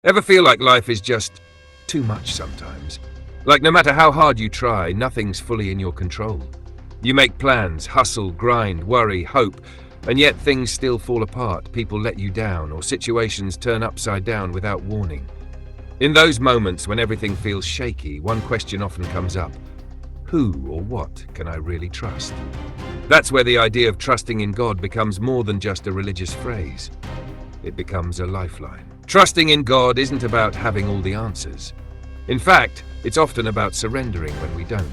Ever feel like life is just too much sometimes? Like no matter how hard you try, nothing's fully in your control. You make plans, hustle, grind, worry, hope, and yet things still fall apart, people let you down, or situations turn upside down without warning. In those moments when everything feels shaky, one question often comes up. Who or what can I really trust? That's where the idea of trusting in God becomes more than just a religious phrase. It becomes a lifeline. Trusting in God isn't about having all the answers. In fact, it's often about surrendering when we don't.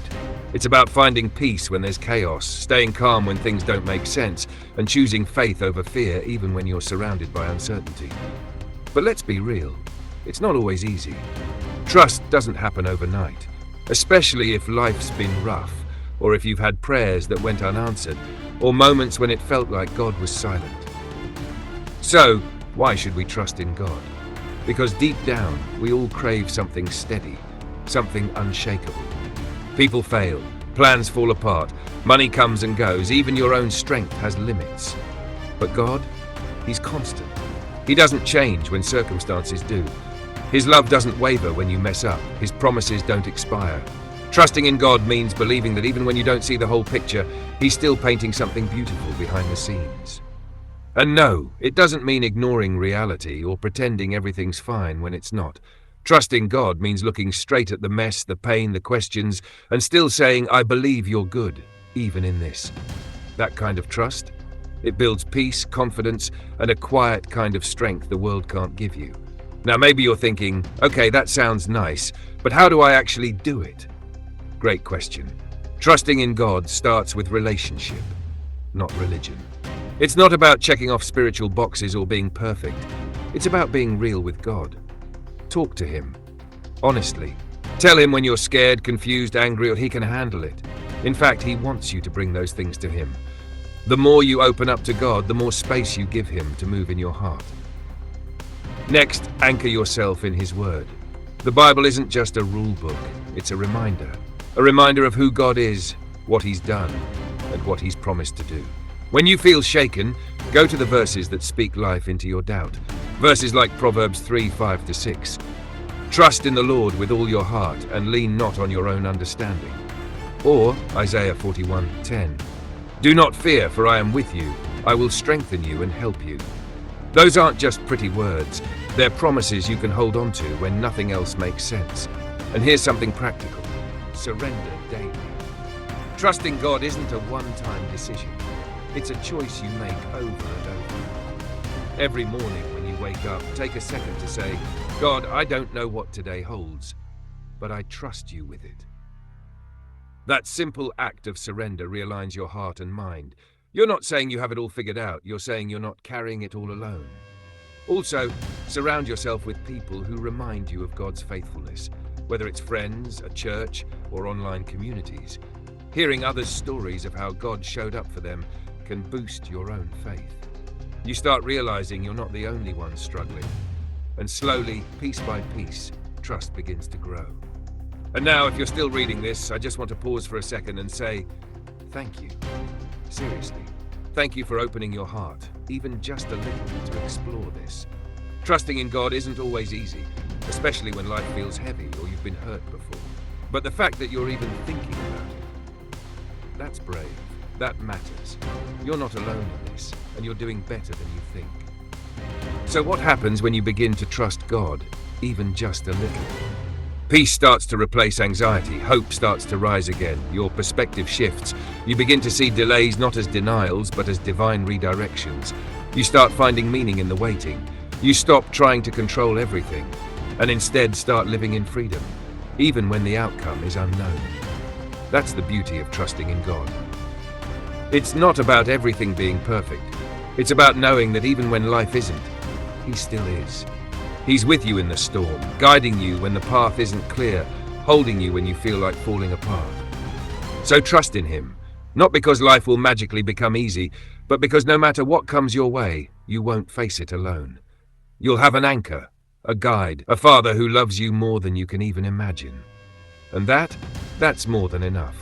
It's about finding peace when there's chaos, staying calm when things don't make sense, and choosing faith over fear even when you're surrounded by uncertainty. But let's be real, it's not always easy. Trust doesn't happen overnight, especially if life's been rough, or if you've had prayers that went unanswered, or moments when it felt like God was silent. So, why should we trust in God? Because deep down, we all crave something steady, something unshakable. People fail, plans fall apart, money comes and goes, even your own strength has limits. But God, He's constant. He doesn't change when circumstances do. His love doesn't waver when you mess up. His promises don't expire. Trusting in God means believing that even when you don't see the whole picture, He's still painting something beautiful behind the scenes. And no, it doesn't mean ignoring reality or pretending everything's fine when it's not. Trusting God means looking straight at the mess, the pain, the questions, and still saying, I believe you're good, even in this. That kind of trust, it builds peace, confidence, and a quiet kind of strength the world can't give you. Now maybe you're thinking, okay, that sounds nice, but how do I actually do it? Great question. Trusting in God starts with relationship, not religion. It's not about checking off spiritual boxes or being perfect. It's about being real with God. Talk to Him, honestly. Tell Him when you're scared, confused, angry, or He can handle it. In fact, He wants you to bring those things to Him. The more you open up to God, the more space you give Him to move in your heart. Next, anchor yourself in His Word. The Bible isn't just a rule book, it's a reminder of who God is, what He's done, and what He's promised to do. When you feel shaken, go to the verses that speak life into your doubt. Verses like Proverbs 3:5-6. Trust in the Lord with all your heart and lean not on your own understanding. Or Isaiah 41:10. Do not fear, for I am with you. I will strengthen you and help you. Those aren't just pretty words. They're promises you can hold on to when nothing else makes sense. And here's something practical. Surrender daily. Trusting God isn't a one-time decision. It's a choice you make over and over. Every morning when you wake up, take a second to say, God, I don't know what today holds, but I trust you with it. That simple act of surrender realigns your heart and mind. You're not saying you have it all figured out, you're saying you're not carrying it all alone. Also, surround yourself with people who remind you of God's faithfulness, whether it's friends, a church, or online communities. Hearing others' stories of how God showed up for them can boost your own faith. You start realizing you're not the only one struggling. And slowly, piece by piece, trust begins to grow. And now, if you're still reading this, I just want to pause for a second and say, thank you. Seriously, thank you for opening your heart, even just a little, to explore this. Trusting in God isn't always easy, especially when life feels heavy or you've been hurt before. But the fact that you're even thinking about it, that's brave. That matters. You're not alone in this, and you're doing better than you think. So what happens when you begin to trust God, even just a little? Peace starts to replace anxiety, hope starts to rise again, your perspective shifts, you begin to see delays not as denials but as divine redirections. You start finding meaning in the waiting. You stop trying to control everything, and instead start living in freedom, even when the outcome is unknown. That's the beauty of trusting in God. It's not about everything being perfect. It's about knowing that even when life isn't, He still is. He's with you in the storm, guiding you when the path isn't clear, holding you when you feel like falling apart. So trust in Him, not because life will magically become easy, but because no matter what comes your way, you won't face it alone. You'll have an anchor, a guide, a Father who loves you more than you can even imagine. And that's more than enough.